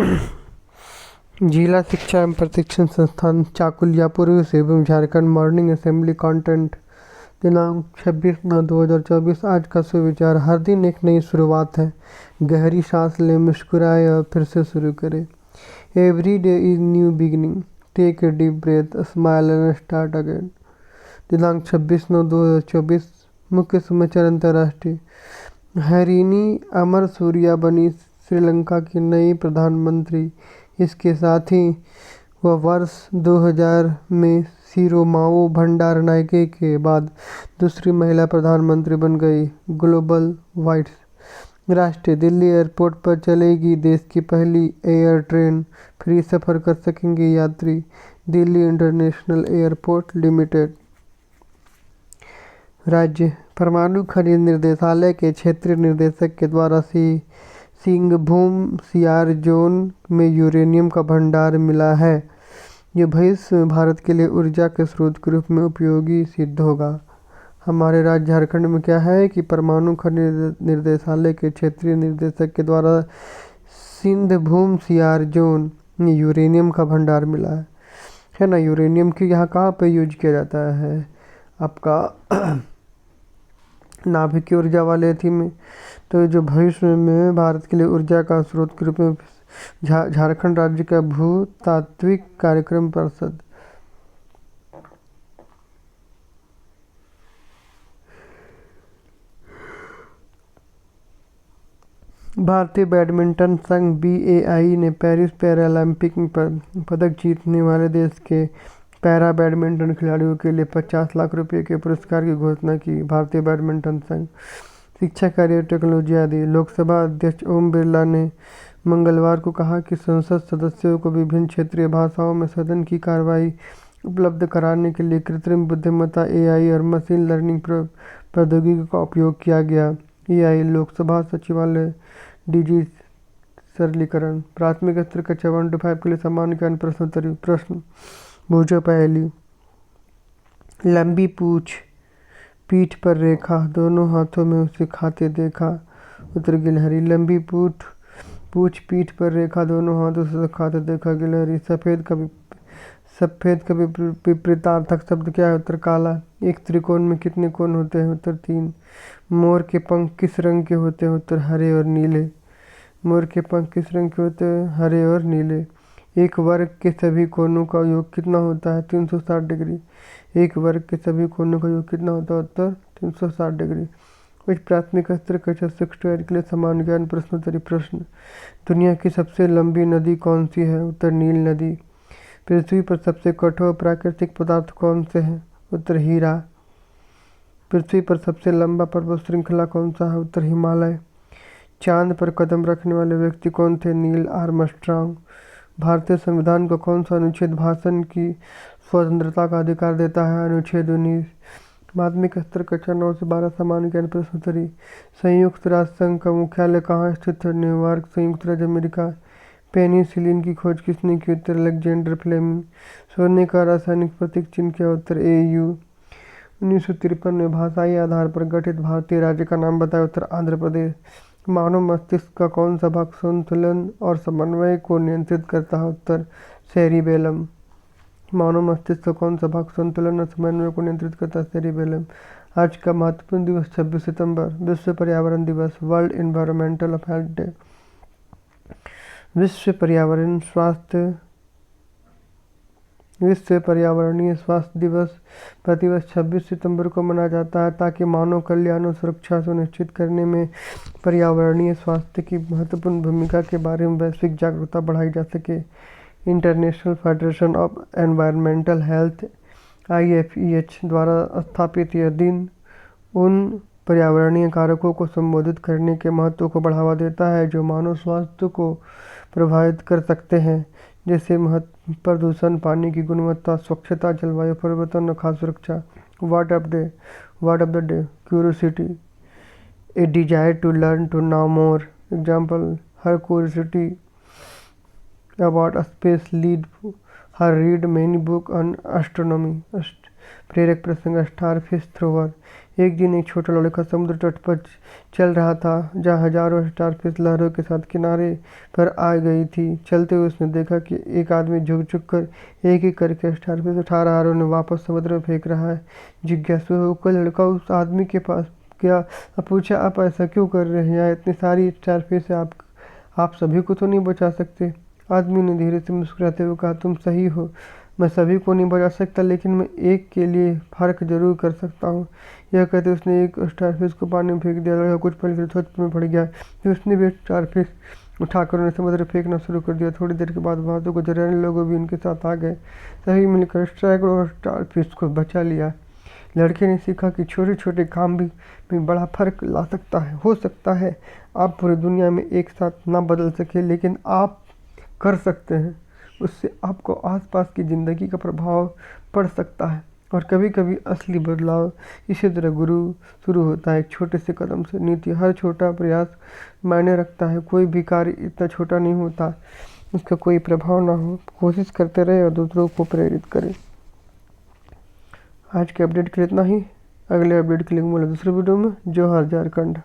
जिला शिक्षा एवं प्रशिक्षण संस्थान चाकुलिया पूर्वी Singhbhum Jharkhand. Morning assembly content दिनांक 26/9/2024। आज का सुविचार: हर दिन एक नई शुरुआत है। गहरी सांस लें, मुस्कुराएं और फिर से शुरू करें। Every day is new beginning. Take a deep breath, smile and start again. दिनांक 26/9/2024। मुख्य समाचार अंतर्राष्ट्रीय: हरिणी अमर सूर्या बनी श्रीलंका की नई प्रधानमंत्री। इसके साथ ही वह वर्ष 2000 में सिरोमावो भंडारनायके के बाद दूसरी महिला प्रधानमंत्री बन गई। ग्लोबल वाइड्स: राष्ट्रीय दिल्ली एयरपोर्ट पर चलेगी देश की पहली एयर ट्रेन। फ्री सफर कर सकेंगे यात्री। Delhi international airport limited. राज्य परमाणु खनिज निर्देशालय के क्षेत्रीय निदेशक के द्वारा सिंहभूम सियार जोन में यूरेनियम का भंडार मिला है। ये भविष्य में भारत के लिए ऊर्जा के स्रोत के रूप में उपयोगी सिद्ध होगा। हमारे राज्य झारखंड में क्या है कि परमाणु खनिज निर्देशालय के क्षेत्रीय निदेशक के द्वारा सिंहभूम सियार जोन में यूरेनियम का भंडार मिला है ना। यूरेनियम की यहाँ कहाँ पे यूज किया जाता है? आपका नाभिकीय ऊर्जा वाले थी में। तो जो भविष्य में भारत के लिए ऊर्जा का स्रोत के रूप में झारखंड राज्य का भूतात्विक कार्यक्रम परिषद। भारतीय बैडमिंटन संघ BAI ने पेरिस पैरालंपिक में पदक जीतने वाले देश के पैरा बैडमिंटन खिलाड़ियों के लिए 50 लाख रुपए के पुरस्कार की घोषणा की। भारतीय बैडमिंटन संघ शिक्षा, कार्य, टेक्नोलॉजी आदि। लोकसभा अध्यक्ष ओम बिरला ने मंगलवार को कहा कि संसद सदस्यों को विभिन्न क्षेत्रीय भाषाओं में सदन की कार्रवाई उपलब्ध कराने के लिए कृत्रिम बुद्धिमत्ता AI और मशीन लर्निंग प्रौद्योगिकी का उपयोग किया गया। AI लोकसभा सचिवालय DG सरलीकरण। प्राथमिक स्तर कक्षा 1 to 5 के लिए सामान्य ज्ञान प्रश्नोत्तरी। प्रश्न: बूझो पहेली। लंबी पूछ, पीठ पर रेखा, दोनों हाथों में उसे खाते देखा। उत्तर गिलहरी। लंबी पूछ, पीठ पर रेखा, दोनों हाथों से खाते देखा। गिलहरी। सफ़ेद का विपरीतार्थक शब्द क्या है? उत्तर काला। एक त्रिकोण में कितने कोण होते हैं? उत्तर 3। मोर के पंख किस रंग के होते हैं? उत्तर हरे और नीले। मोर के पंख किस रंग के होते हैं? हरे और नीले। एक वर्ग के सभी कोणों का योग कितना होता है? 360 डिग्री। एक वर्ग के सभी कोणों का योग कितना होता है? उत्तर 360 डिग्री। कुछ प्राथमिक स्तर कक्षा 6 to 8 के लिए सामान्य ज्ञान प्रश्नोत्तरी। प्रश्न: दुनिया की सबसे लंबी नदी कौन सी है? उत्तर नील नदी। पृथ्वी पर सबसे कठोर प्राकृतिक पदार्थ कौन से हैं? उत्तर हीरा। पृथ्वी पर सबसे लंबा पर्वत श्रृंखला कौन सा है? उत्तर हिमालय। चांद पर कदम रखने वाले व्यक्ति कौन थे? Neil Armstrong. भारतीय संविधान को कौन सा अनुच्छेद भाषण की स्वतंत्रता का अधिकार देता है? अनुच्छेद 19। माध्यमिक स्तर कक्षा 9 से 12 सामान्य ज्ञान प्रश्नोत्तरी। संयुक्त राष्ट्र संघ का मुख्यालय कहाँ स्थित है? न्यूयॉर्क, संयुक्त राज्य अमेरिका। पेनिसिलिन की खोज किसने की? उत्तर अलेक्जेंडर फ्लेमिंग। सोने का रासायनिक प्रतीक चिन्ह क्या? उत्तर AU। 1953 में भाषाई आधार पर गठित भारतीय राज्य का नाम बताएं? उत्तर आंध्र प्रदेश। मानव मस्तिष्क का कौन सा भाग संतुलन और समन्वय को नियंत्रित करता है? उत्तर सेरिबेलम। मानव मस्तिष्क का कौन सा भाग संतुलन और समन्वय को नियंत्रित करता है? सेरिबेलम। आज का महत्वपूर्ण दिवस 26 सितंबर, विश्व पर्यावरण दिवस, वर्ल्ड एनवायरमेंटल हेल्थ डे। विश्व पर्यावरणीय स्वास्थ्य दिवस प्रतिवर्ष 26 सितंबर को मनाया जाता है ताकि मानव कल्याण और सुरक्षा सुनिश्चित करने में पर्यावरणीय स्वास्थ्य की महत्वपूर्ण भूमिका के बारे में वैश्विक जागरूकता बढ़ाई जा सके। International federation of environmental health IFEH द्वारा स्थापित यह दिन उन पर्यावरणीय कारकों को संबोधित करने के महत्व को बढ़ावा देता है जो मानव स्वास्थ्य को प्रभावित कर सकते हैं, जैसे प्रदूषण, पानी की गुणवत्ता, स्वच्छता, जलवायु परिवर्तन और खाद्य सुरक्षा। Word of the day curiosity, a desire to learn to know more. Example: हर curiosity about space lead her read many book on astronomy. प्रेरक प्रसंग स्टारफिश थ्रोवर। एक दिन एक छोटा लड़का समुद्र तट पर चल रहा था, जहाँ हजारों स्टारफिश लहरों के साथ किनारे पर आ गई थी। चलते हुए उसने देखा कि एक आदमी झुक-झुक कर एक एक करके स्टारफिश उठा रहा है और उन्हें वापस समुद्र में फेंक रहा है। जिज्ञासु होकर लड़का उस आदमी के पास गया और पूछा, आप ऐसा क्यों कर रहे हैं? यहाँ इतनी सारी स्टारफिश है, आप सभी को तो नहीं बचा सकते? आदमी ने धीरे से मुस्कुराते हुए कहा, तुम सही हो, मैं सभी को नहीं बचा सकता, लेकिन मैं एक के लिए फर्क जरूर कर सकता हूँ। यह कहते उसने एक स्टारफिश को पानी में फेंक दिया। लड़का कुछ पल के लिए सोच में पड़ गया, फिर उसने भी स्टारफिश उठाकर उन्हें समुद्र में फेंकना शुरू कर दिया। थोड़ी देर के बाद वहाँ से गुजरने वाले लोग भी उनके साथ आ गए। सभी मिलकर सैकड़ों स्टारफिश को बचा लिया। लड़के ने सीखा कि छोटे छोटे काम भी बड़ा फर्क ला सकता है। हो सकता है आप पूरी दुनिया में एक साथ ना बदल सके, लेकिन आप कर सकते हैं। उससे आपको आसपास की ज़िंदगी का प्रभाव पड़ सकता है। और कभी कभी असली बदलाव इसी तरह गुरु शुरू होता है, एक छोटे से कदम से। नीति, हर छोटा प्रयास मायने रखता है। कोई भी कार्य इतना छोटा नहीं होता उसका कोई प्रभाव ना हो। कोशिश करते रहे और दूसरों को प्रेरित करें। आज के अपडेट के लिए इतना ही। अगले अपडेट के लिए मिलूंगा दूसरे वीडियो में। जोहार झारखंड।